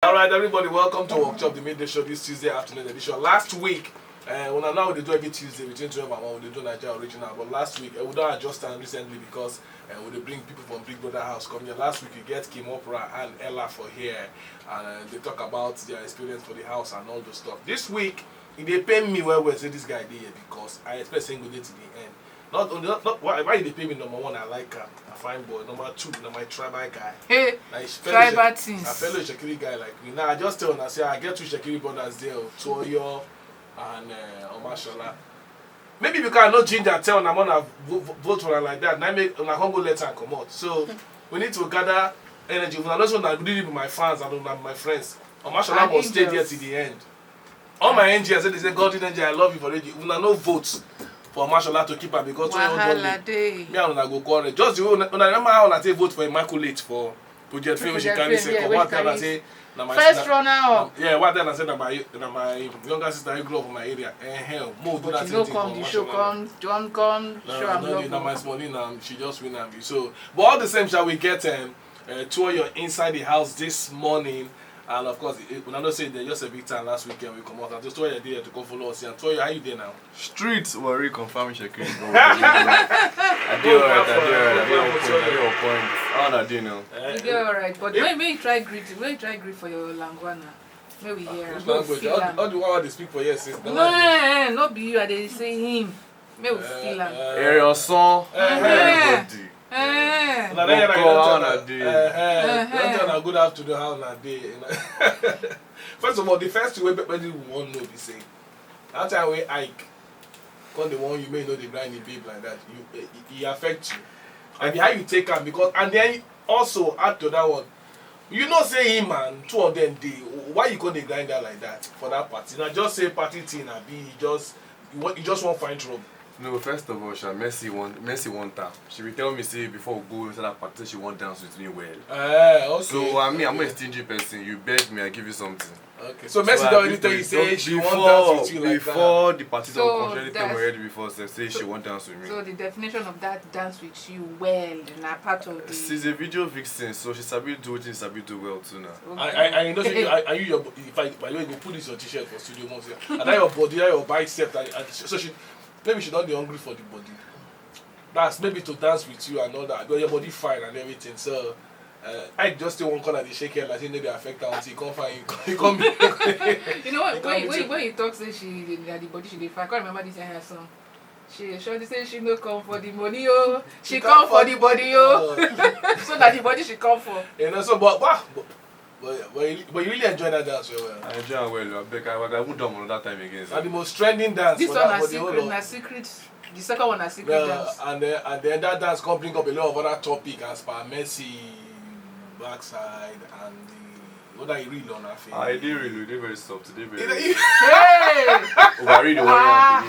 Alright, everybody, welcome to Workshop, the midday show this Tuesday afternoon edition. Last week, when I now they do every Tuesday between 12 and 1, we do Naija original. But last week, we don't adjust time recently because we bring people from Big Brother House come here. Last week, we get Kim Opera and Ella for here, and they talk about their experience for the house and all the stuff. This week, they pay me well, say this guy did here because I expect single day to the end. Not why they pay me number one, I like a fine boy. Number two, my tribal guy. Hey, like, tribal things. A fellow Shekiri guy like me. Now I just tell and I say I get two Shekiri brothers there, Tuoyo and Omashola. Maybe because I know Ginger tell I'm gonna vote for her like that. Now I make I can't go let her come out. So we need to gather energy. When I know that really be my fans and my friends. Omashola must stay there till the end. All my angels they say God angel, I love you for it. When I know votes for Mashola to keep her because me and una go call it. Just the way una remember how una take vote for Immaculate for Project Fame, she carry second. One time I say my first runner up. Yeah, one time I said that my younger sister who grew up in my area. Mo do that thing. Come, the show come, don't come, show am love. No, my money now, she just win am. So, but all the same, shall we get Tuoyo inside the house this morning? And of course, when I don't say they just a big time last weekend we come out and just Tuoyo there to come follow us here. And Tuoyo, how you there now? Streets worry confirming Shekiri. I do alright, I do your point. How I do now? You do alright, but when you try greet for your Langwana. May we hear. Which language? How do you they speak for yes? No, not be you, they say him. May we feel him. Hear your song, everybody. Good afternoon, how na day. First of all, the first way everybody won't know the same. That time when Ike come the one you may know the grind the babe like that, he affects you. And how you take him because and then also add to that one. You know say him and two of them dey why you go the grind that like that for that party? Now just say party thing and be you just won't find trouble. No, first of all, Mercy want her. She will tell me say before we go into that party she won't dance with me well. Okay. So I'm a stingy person. You beg me, I give you something. Okay. So Mercy don't really tell you say she won't dance with you like that. Before the party don't come, she tell me already before say she won't dance with me. So the definition of that dance with you well na part of the. She's a video vixen, so she's sabi do what she sabi do well too now. Okay. I know say are you your if I by the way go put this your t-shirt for studio once here. And that your body, that your bicep and so she maybe she not be hungry for the body. That's maybe to dance with you and all that. But your body fine and everything. So I just still won't call her the shake her like she maybe affect her until you come find you come. You know what? When you talk say she the body she dey fine. I can't remember this her song. She surely say she no come for the money oh. She come for the body oh. So that the body she come for. You know so but you really enjoy that dance well. I enjoy well. I won't do another time again. So. And the most trending dance. This one na secret. The second one na secret dance. And then that dance can bring up a lot of other topics as per Mercy, backside, and the what are you real on her face? I did really, they very soft. They very. Hey! Overread the one.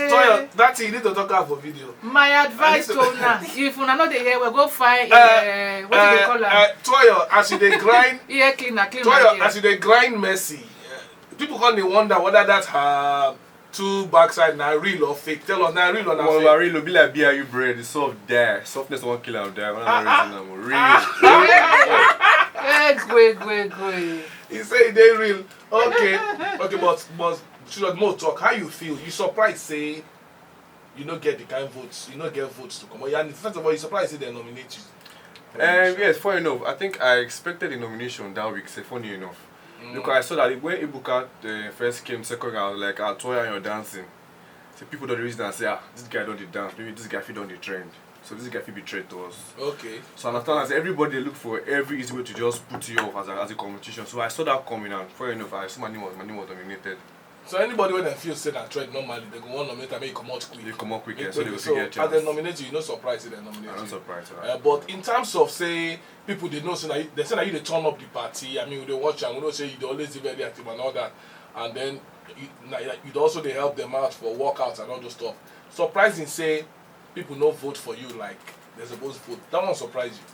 Tuoyo, that thing you need to talk about for video. My advice to una, if una know the hair, we go find what do they call her? Tuoyo, as you dey grind. Ear cleaner, clean Tuoyo, as you dey grind Mercy, people come dey wonder whether that's her two backside na real or fake. Tell us na real or na fake. Well, real be like BIU bread. The soft there, softness one kill out there. Real. Go. He say they real. Okay, but should more talk. How you feel? You surprised say you don't get the kind of votes. You don't get votes to come. And first of all, you surprised say they nominate you. Yes, funny enough. I think I expected the nomination that week. Say funny enough, because I saw that when Ibuka first came second, I was like, Tuoyo, you're dancing. So people don't reason and say, this guy don't the dance. Maybe this guy fit on the trend. So this guy fit betrayed to us. Okay. So I understand as everybody look for every easy way to just put you off as a competition. So I saw that coming and funny enough, I saw my name was nominated. So anybody when they feel say that trend normally they go want to nominate and make come out quick. They come out quick, so they will get a chance. As they nominate you, you're not surprised they nominate you. I'm not surprised. But in terms of say people they know say that they say that you they turn up the party. I mean they watch and we don't say you always be very active and all that. And then you also they help them out for workouts and all those stuff. Surprising say people no vote for you like they're supposed to vote. That one surprised you.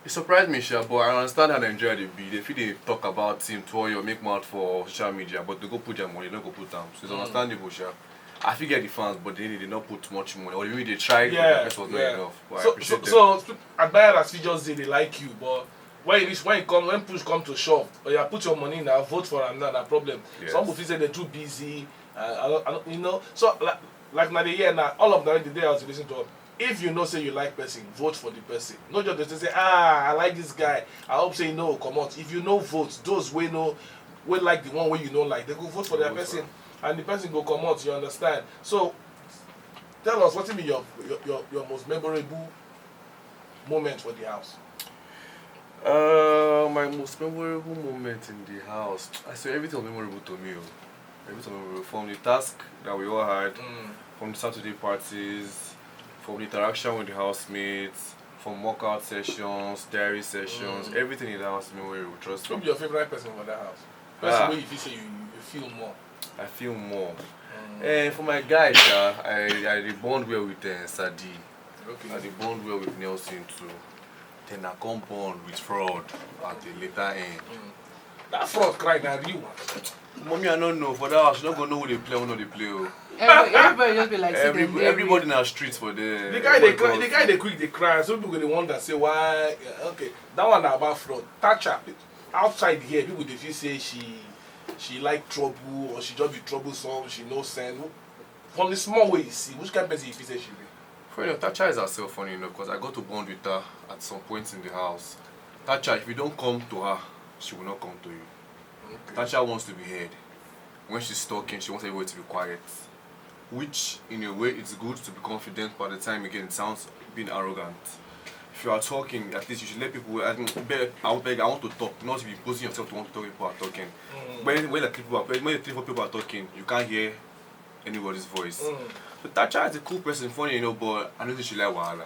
It surprised me, sure, but I understand how Nigeria they be. They feel they talk about Team Tuoyo, make mouth for social media, but they go put their money, they don't go put them. So it's understandable, sure. I figure the fans, but they did not put much money. Or maybe they tried, but the rest was not enough. But I appreciate them. So admirers just say they like you, but when push come to shove, or you put your money now, vote for him now, no problem. Yes. Some people say they're too busy, you know. So like now the year now, all of them the day I was listening to them. If you know say you like person, vote for the person. Not just say I like this guy. I hope say no come out. If you know vote, those we like the one way you know like they go vote for their person, and the person go come out. You understand? So tell us what will be your most memorable moment for the house. My most memorable moment in the house. I say everything was memorable to me. Everything was memorable from the task that we all had, from the Saturday parties, from the interaction with the housemates, from workout sessions, diary sessions, everything in the house is memorable. Trust me. Who's your favorite person for that house? Person where if you say you feel more. I feel more. For my guys, I bond well with Sadi. Okay. I bond well with Nelson too. Then I come bond with Fraud at the later end. That Fraud cry now real one. Mommy, I don't know. For that house, you don't gonna know who they play or who not they play. Everybody just be like, everybody in the streets for there. The guy they quick they cry. Some people they wonder say why. Okay, that one about Fraud. Thatcher outside here, people they feel say she like trouble or she just be troublesome. She no sense. From the small way you see, which kind of person you feel say she be? Funny enough, Thatcher is herself funny enough because I got to bond with her at some point in the house. Thatcher, if you don't come to her, she will not come to you. Okay. Thatcher wants to be heard. When she's talking, she wants everybody to be quiet. Which, in a way, it's good to be confident, but at the time, again, it sounds being arrogant. If you are talking, at least you should let people. I want to talk, not be imposing yourself to want to talk. People are talking. When the three people are talking, you can't hear anybody's voice. So Thatcher is a cool person, funny, you know, but I know that she like Wahala.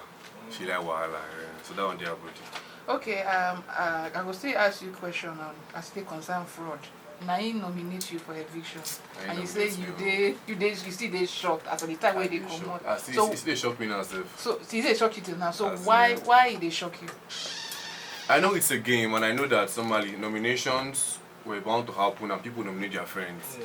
She like Wahala, yeah. So that one there about it. Okay, I will still ask you a question on as they concern Fraud. Now he nominate you for eviction, and you say you still they shocked at the time where they come out. So they shock me now, Steph. So they shock you till now. So why they shock you? I know it's a game, and I know that normally nominations were bound to happen, and people nominate their friends.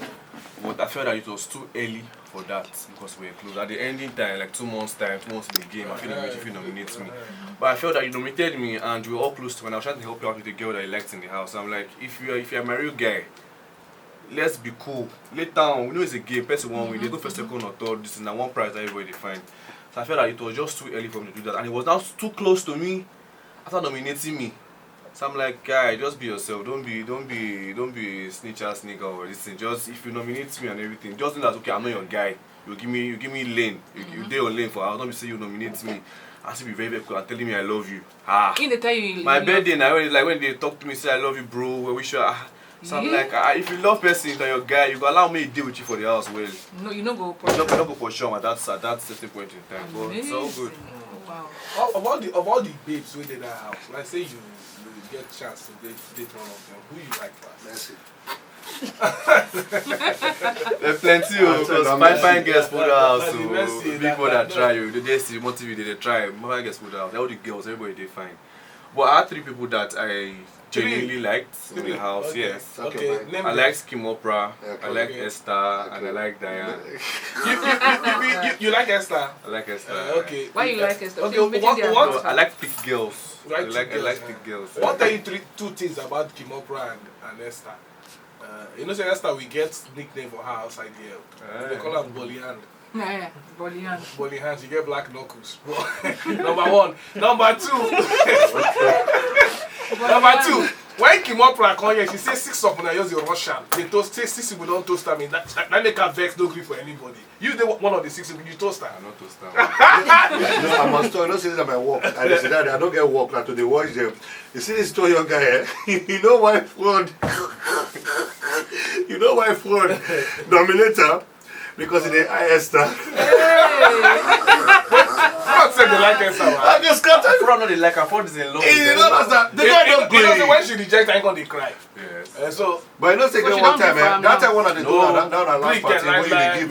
But I felt that it was too early for that because we were close. At the ending time, like 2 months time, 2 months in the game, I feel like if you nominate me. But I felt that you nominated me, and we were all close to when I was trying to help you out with the girl that you liked in the house. I'm like, if you're my real guy, let's be cool. Later on, we know it's a game, person one win, they go first, second or third, this is now one prize that everybody find. So I felt that it was just too early for me to do that. And it was now too close to me after nominating me. So I'm like, guy, just be yourself. Don't be snitch ass nigga or this thing. Just if you nominate me and everything, just know that okay, I'm not your guy. You give me lane. You day on lane for hours. Don't be say you nominate me. I should be very, very cool and telling me I love you. In the time my birthday now, like when they talk to me, say I love you, bro. We wish you. So I'm like, if you love person and your guy, you go allow me to deal with you for the house well. No, you don't go for sure. You don't go for sure at that certain point in time. But it's all good. Wow. Of all the babes within that house, like say you get a chance to date one of them, who you like first? There's plenty because fine girls for the house. So people that try you, they see motivate, they try. Fine girls for the house. All the girls, everybody they find. But I had 3 people that I genuinely liked in the house. Okay. Yes. Okay. I like Kim Oprah. I like Esther, and I like Diane. You like Esther? I like Esther. Okay. Why you like Esther? Okay. What? I like thick girls. I like thick girls. What are you 2 things about Kim Oprah and Esther? You know, say Esther, we get nickname for her outside here. They call her Bollyhand. Yeah, Bollyhand. Bollyhand, she get black knuckles. Number 1. Number 2. Number 2. When Kim Oprah come here, she say 6 of them are just Russian. They toast, say 6 people don't toast her. I mean, that make her vex, no gree for anybody. You the one of the 6 people, you toast her. I don't toast her. I must talk, I don't say this at my work. I say that I don't get work like to they watch them. You see this Tuoyo guy, eh? You know why Fraud? You know why Fraud dominate her? Because they are Esther. Fraud said they like Esther. I just can't tell you. Fraud no they like her. Fraud is in love. You know that the guy don't go. You know when she reject, I gonna cry. Yes. So, but you know, say one time, that time one of the that last party when they give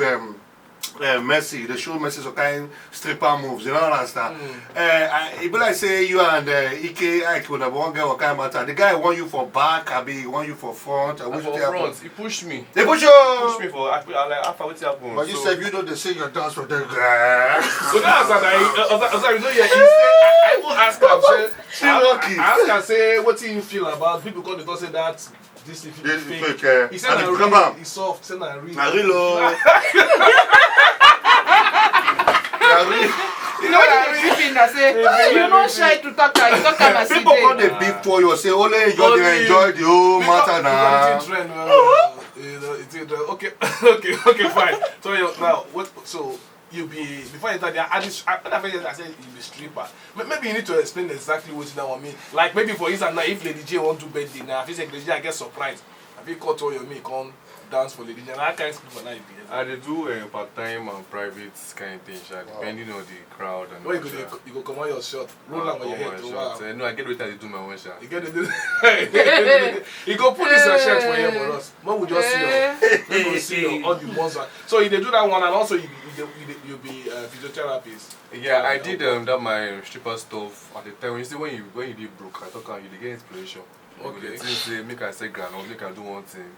Messi, they show Messi some kind stripper moves, you know what I understand? It be like say you and Ike would have one guy what kind of matter. The guy want you for back, I be want you for front. I For wish front, he pushed me. They push He you! pushed me for, I like, after what happened. But you said you know they sing your dance for them. So that's what I know. Yeah, I will ask him. She lucky. I ask him say what do you feel about people because they don't say that this is fake. He said na he's soft. He said na real. Na real. You know what the thing that say you not shy to talk about. You talk about People call the big Tuoyo say only enjoy the whole matter now. Okay, fine. So now what? So you be before you enter there. I said you be stripper. Maybe you need to explain exactly what you want mean. Like maybe for instance now if Lady J want to birthday now, if you say Lady J I get surprised. Have you called Tuoyo me come dance for Lady J? And I can't speak for now. I do part-time and private kind of thing, depending on the crowd and. Well, you go come on your shot, roll on your head. No, I get ready to do my own shot. You get it. You go put this shirt for him for us. What would just see your all the ones. So you do that one, and also you be physiotherapist. Yeah, I did that my stripper stuff at the time. You see, when you did broke, I thought you get inspiration. Okay. Say make I say grand or make I do one thing.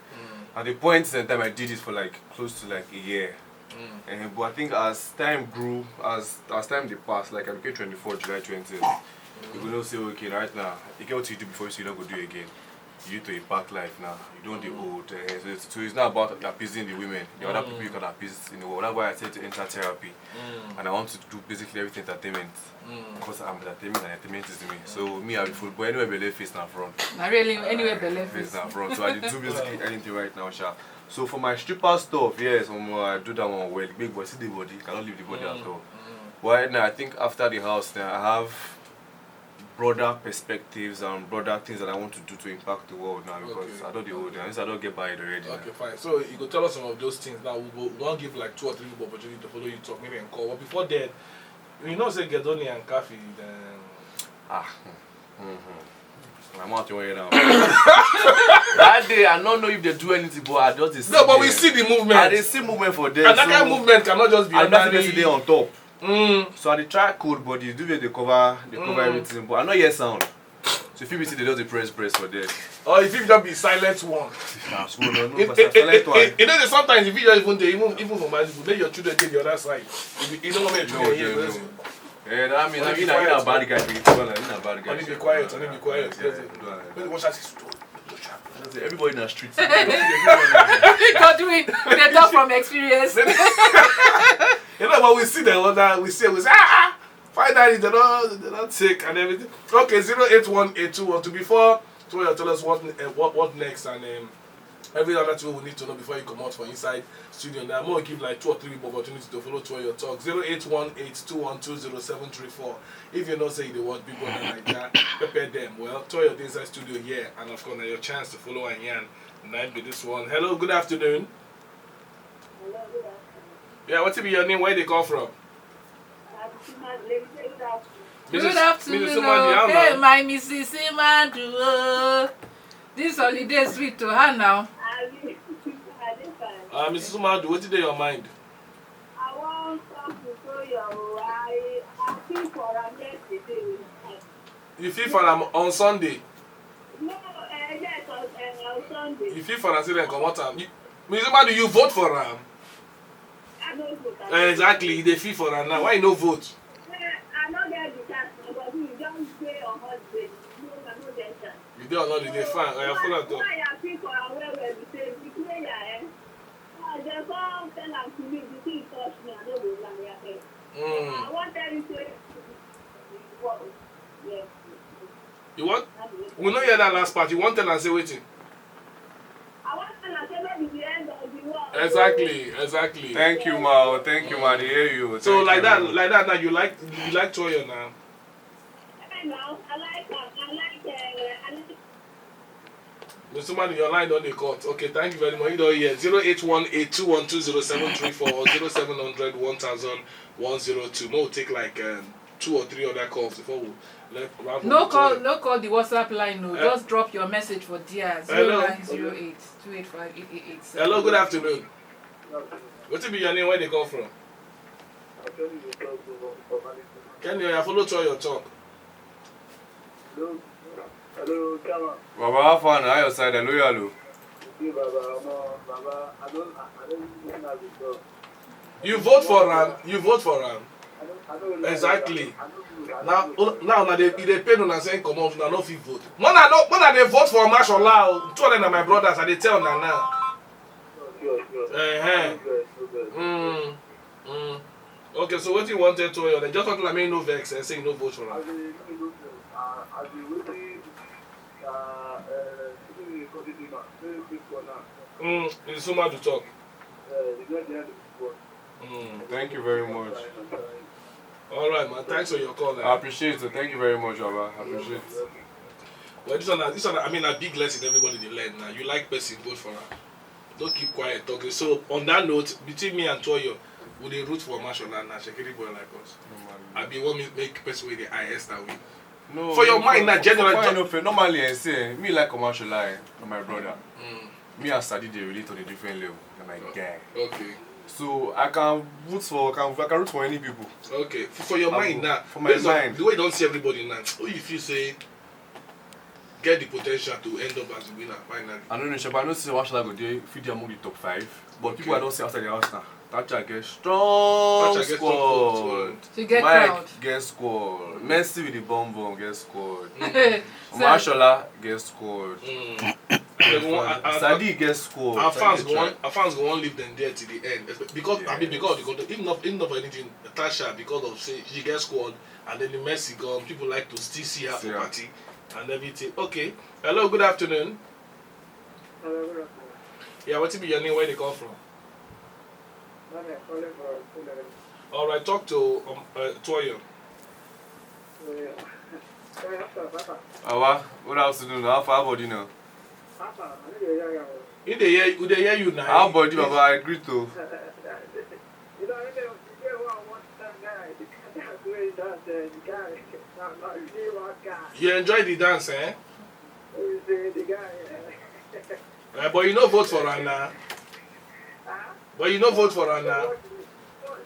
At the point in time I did it for like close to like a year. But I think as time grew, as time passed, like I became 24 July 20th, you will not say okay right now, you get what you do before you don't go do it again. You need to impact life now. You don't the old. So it's not about appeasing the women. The other people you can appease in the world. That's why I say to enter therapy. And I want to do basically everything entertainment. Because I'm entertainment and entertainment is me. So me I be football anywhere belay face now front. Not really anywhere belay face now front. So I do basically anything right now, Sha. So for my stripper stuff, yes, I do that one well. Big boy, see the body, cannot leave the body at all. But right now I think after the house now I have broader perspectives and broader things that I want to do to impact the world now because I don't the old I don't get by it already. Okay, fine. So you go tell us some of those things now. We won't give like 2 or 3 people opportunity to follow you talk, maybe and call. But before that, you know say Gedoni and Kafi then I'm out your way now. That day I don't know if they do anything, but I just see. No, but we see the movement. And they see movement for them. And that kind of movement cannot just be and that's the day on top. So I try code, but you do they cover everything, but I know yes sound. So if you see they do the press for them. Or if you just be silent one. You know sometimes if you just even for my people, let your children take the other side. You don't want your children here. Yeah, I mean, I'm not a bad guy. I'm not a bad guy. I need to be quiet. Everybody in the streets. Godwin, they talk from experience. You know, but we see the other, we say, finally they don't take and everything. Okay, 0818212 before Tuoyo tell us what next and every other thing we need to know before you come out for inside studio. Now I'm going to give like 2 or 3 people opportunities to follow Tuoyo talk. 08182120734. If you know say they want people in Naija, prepare them. Well, Tuoyo the inside studio here, and of course now your chance to follow Anyan. Night be this one. Hello, good afternoon. Hello, good afternoon. Yeah, what's your name? Where they come from? Good afternoon. Hey, my Mrs. Imadu. This holiday is sweet to her now. Mrs. Umadu, what did in your mind? I want to show you. I feel for him yesterday. You feel for them on Sunday? No, yes, on Sunday. You feel for them, say then come what time? Mrs. Umadu, you vote for them? I don't vote. Exactly, they feel for them now. Why you no vote? I don't get the chance, but you don't stay on holiday. No, I don't get chance. You do on holiday, fine. I have full of Why I feel for him where we say, the player, they come tell them to me, the thing touch me, I don't go down here. I want them to say, yes. You want? We know you hear that last part. You want tell and say waiting. I want them to say maybe the end of the world. Exactly. Thank you, Ma. Thank you, Ma. They hear you. So like that now you like Tuoyo now. Now, I like Mr. Man, your line on the court. Okay, thank you very much. You know, yeah, 08182120734 or 0700-1000-102. We'll take like 2 or 3 other calls before we let round. No call the WhatsApp line. No, just drop your message for DR 0908 285 8887. Hello, good afternoon. What be your name? Where they come from? Can you follow Tuoyo talk? Hello, come on. Baba, how far now? Your side, hello. Baba, I don't listen as it goes. You vote for Ram. You vote for Ram. I don't Exactly. I don't Now they pay on saying come on, now no fit vote. When they vote for Mashallah, two of them are my brothers, and they tell them now. Okay, so what you wanted to they just want to make no vex and say no vote for Ram. It's so much to talk. Thank you very much. All right, man. Thanks for your call. I appreciate it. Thank you very much, Baba. I appreciate it. Well, this one, I mean, a big lesson everybody they learn now. You like person, vote for her. Don't keep quiet talking. So, on that note, between me and Tuoyo, would they root for Mashallah and Shekiri boy like us? I be one make person with the highest that win. No, For your mind, that generally. Normally, I say, me like commercial line, my brother. Me and Sadi, they relate on a different level. I'm my guy. Okay. So I can root for any people. Okay. For your mind now. For my mind. The way you don't see everybody now. Who if you say get the potential to end up as a winner finally? I don't know, but I don't see what go there fit among the top 5. But people I don't see outside the house now. Thatcher get strong squad. To get Mike crowd. get squad. Messi with the bomb get squad. Mashallah get squad. Sadi get squad. Our fans go on leave them there till the end. Because I mean because if not for anything, Tasha because of say she gets squad and then the Messi gone, people like to still see her for party and everything. Okay. Hello, good afternoon. Yeah, what be your name? Where they come from? All right, talk to Tuoyo. Awa, what else to do now? How far body now? If they hear you now. How body, Baba? I agree to. You enjoy the dance, eh? But you no vote for her now. But you no vote for her now.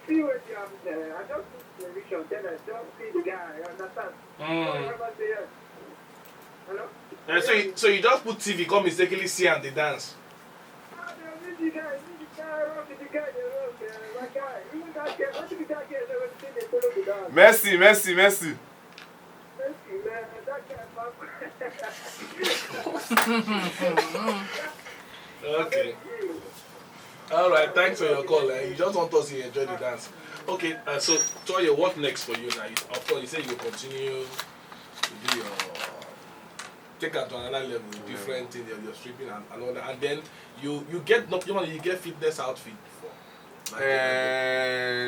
See what you have there. I just see the vision, then I just see the guy, you understand? Hello? So you just put TV, come mistakenly see and they dance. Messi. Okay. All right, thanks for your call. You just want us to enjoy the dance. Okay, so Tuoyo, what next for you now? Of course, you say you continue to do your take it to another level, different thing, you're stripping and all that, and then you get fitness outfit before.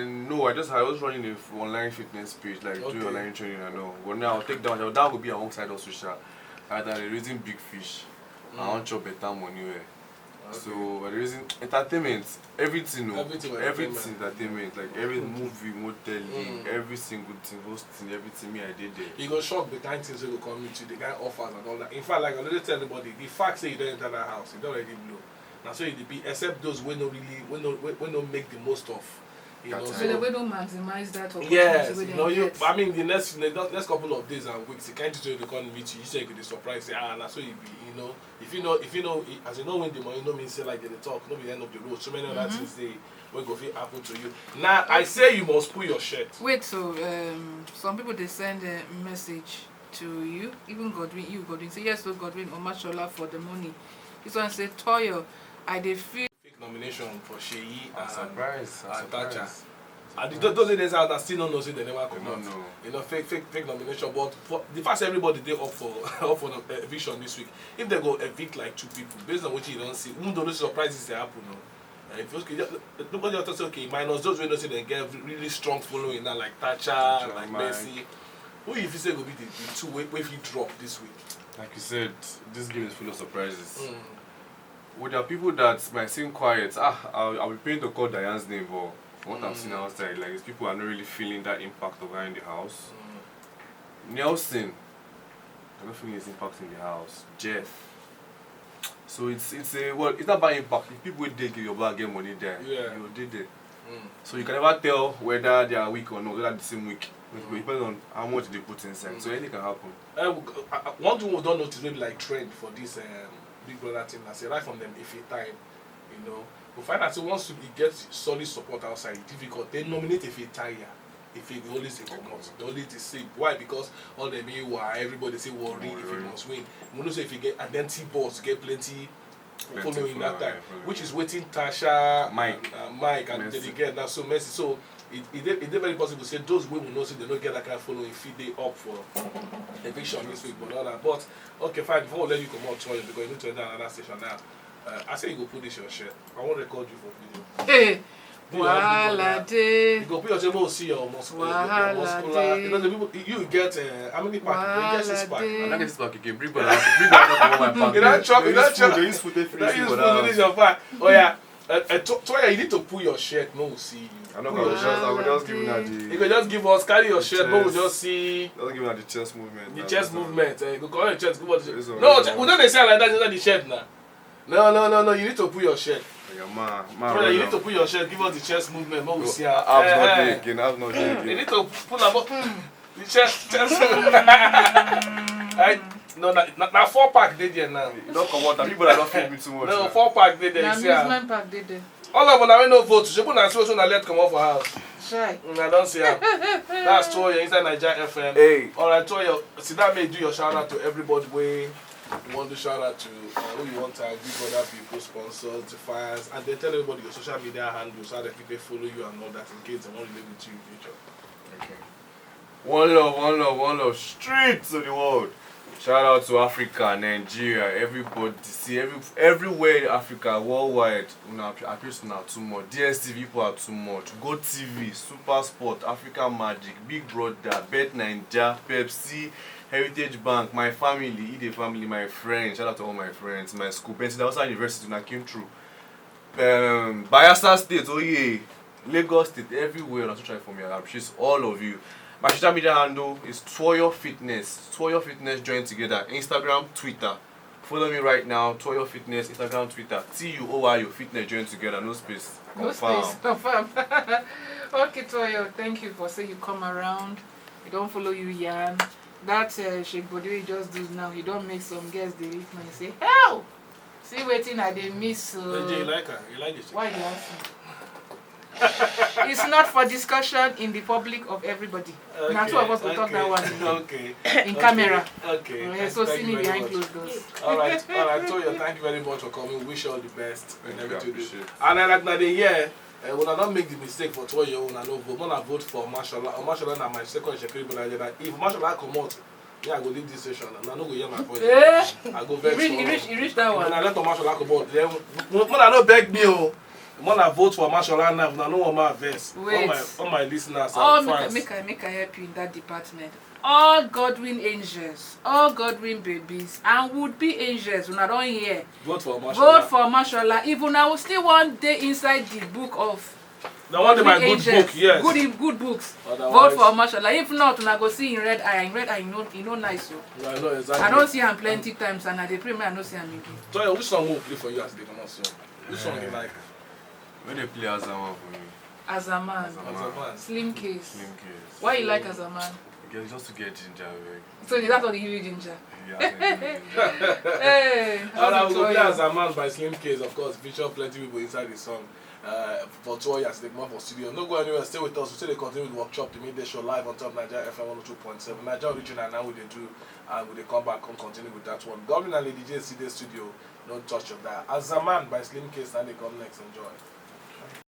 No, I was running an online fitness page, like doing online training. I know, but now I'll take down. That will be alongside us, social. They're raising big fish. I want to better money. So the reason entertainment, everything entertainment, like every movie, modeling, every single thing, hosting, everything me I did there. You go shock the kind of things they go come into, the kind of offers and all that. In fact, like I already tell everybody, the fact say you don't enter that house, it don't already blow. Now so it be except those we don't make the most of. You know, so they don't maximize that opportunity. Yes, I mean the next couple of days and weeks, the kind of thing they come meet you say you could surprise, say that's so you be, if you know as you know when the money no mean say like they talk, no be the end of the road. So many other things they will go fit happen to you. Now I say you must pull your shirt. Wait, so some people they send a message to you, even Godwin say yes to Godwin or Mashallah for the money. This one say Tuoyo, I dey feel Nomination for Sheyi and Thatcher. And those days out that still don't know say they never come out. No. You know, fake nomination. But for the first everybody they up for eviction this week. If they go evict like 2 people, based on what you don't see, even though those surprises they happen, if nobody else say okay, minus those we don't see they get really strong following now like Thatcher, like Messi. Who if you say go be the 2 way if you drop this week? Like you said, this game is full of surprises. Well, there are people that might seem quiet. I'll be paying to call Diane's name, but what I've seen outside, like, these people are not really feeling that impact of her in the house. Nelson, I'm not feeling his impact in the house. Jeff, So it's it's not about impact. If people dig your black get money there, Yeah. you did it. So you can never tell whether they are weak or not, whether the same week. It depends on how much they put inside. So anything can happen. One thing we don't notice maybe like trend for this Big Brother thing, I say right from them if it time, you know, we find out once you get solid support outside, it's difficult. They nominate if it tire. If it always say come out, they only say why because all the why everybody say worry if he must win. We know say if you get identity boss, get plenty following that time, which is waiting Tasha, Mike, and they get that so messy. So it's very possible to say those women know say they don't get that kind of following feed they up for eviction this week, but all that. But okay, fine. Before we let you come out, Tuoyo, because you need to enter another station now. I say you go put this your shirt. I want to record you for video. Hey. Wahala day. You go put your shirt, we'll see your muscular. You know the people. You get how many packs? You get 6 packs. And that is back again. Bring back my pack. You don't chop. You don't chop. They use food. They use food. Finish your pack. Oh yeah. Tuoyo, you need to pull your shirt. No, we'll see you. I'm not gonna I will just give you the. You can just give us carry your shirt. No, we'll just see. Just give me the chest movement. The chest movement. You go call your chest. Give us the chest. No, we don't say like that. Just the shirt now. No. You need to pull your shirt. Man, you need to put your shirt, give us the chest movement, but we see her. I've not again. You need to pull up the chest. No, now 4-pack did there now. You don't come out, people are not feeling me too much. No, 4-pack did there. Now amusement park did there. All of them are no vote. She put so let come off for house. Shy. I don't see her. That's Tuoyo inside Naija FM. Hey. Alright, Tuoyo, see that may do your shout out to everybody way. You want to shout out to who you want to give other people, sponsors, the fans, and then tell everybody your social media handles, how they people follow you and all that in case they want to live with you in the future. Okay. One love, streets of the world. Shout out to Africa, Nigeria, everybody, see everywhere in Africa, worldwide. Appears now too much. DSTV people are too much. Go TV, Super Sport, Africa Magic, Big Brother, BBNaija, Pepsi, Heritage Bank, my family, Ide family, my friends. Shout out to all my friends, my school, Pennsylvania University when I came through. Bayelsa State, oh yeah, Lagos State, everywhere. Also try for me. I appreciate all of you. My social media handle is Tuoyo Fitness. Tuoyo Fitness join together. Instagram, Twitter. Follow me right now. Tuoyo Fitness, Instagram, Twitter. Tuoyo Fitness join together. No space. Confirm. Okay, Tuoyo, thank you for saying you come around. We don't follow you, Yan. That shake body you just do now. You don't make some girls they reach and say, hell! See waiting I they miss. You like her? You like it? Why you asking? It's not for discussion in the public of everybody. Okay, now 2 of us will talk that one in camera. Okay. So see me behind closed doors. Alright, Tuoyo, thank you very much for coming. Wish you all the best and everything. And I like that the year when I don't make the mistake for Tuoyo, when I don't vote, when I vote for Mashallah, Mashallah na my second Shekiri, but I that if Mashallah come out, yeah, I go leave this session and I don't go hear my voice. I go vex. You reach that one. When I let Mashallah come out, then when I don't beg me, when I vote for Mashallah now, I know what my verse. All my listeners and fans. Make I help you in that department. All Godwin angels, all Godwin babies, and would-be angels, when I don't hear. Vote for Mashallah. Vote for Mashallah. Even I will still one day inside the book of. The one in my good book, yes. Good books. Otherwise, vote for Mashallah. If not, when I go see in red eye, you know nice. So. Yeah, I know exactly. I don't see him plenty times, and I dey pray, I don't see him again. So, which song will play for you as they come out soon? Which song you like? When they play as a man for me. As a man. Slim case. Why you like as a man? Just to get ginger. So that's what you give you ginger? Yeah. Hey. And I will play as a man by Slim Case, of course. Feature plenty people inside the song. For Tuoyo as they come out for studio. Don't go anywhere, stay with us. We still they continue with workshop to make the show live on top Naija FM 102.7. Naija original now we they do and we they come back and continue with that one. Governor and Lady J see the studio, don't touch of that. As a man by Slim Case and they come next, enjoy.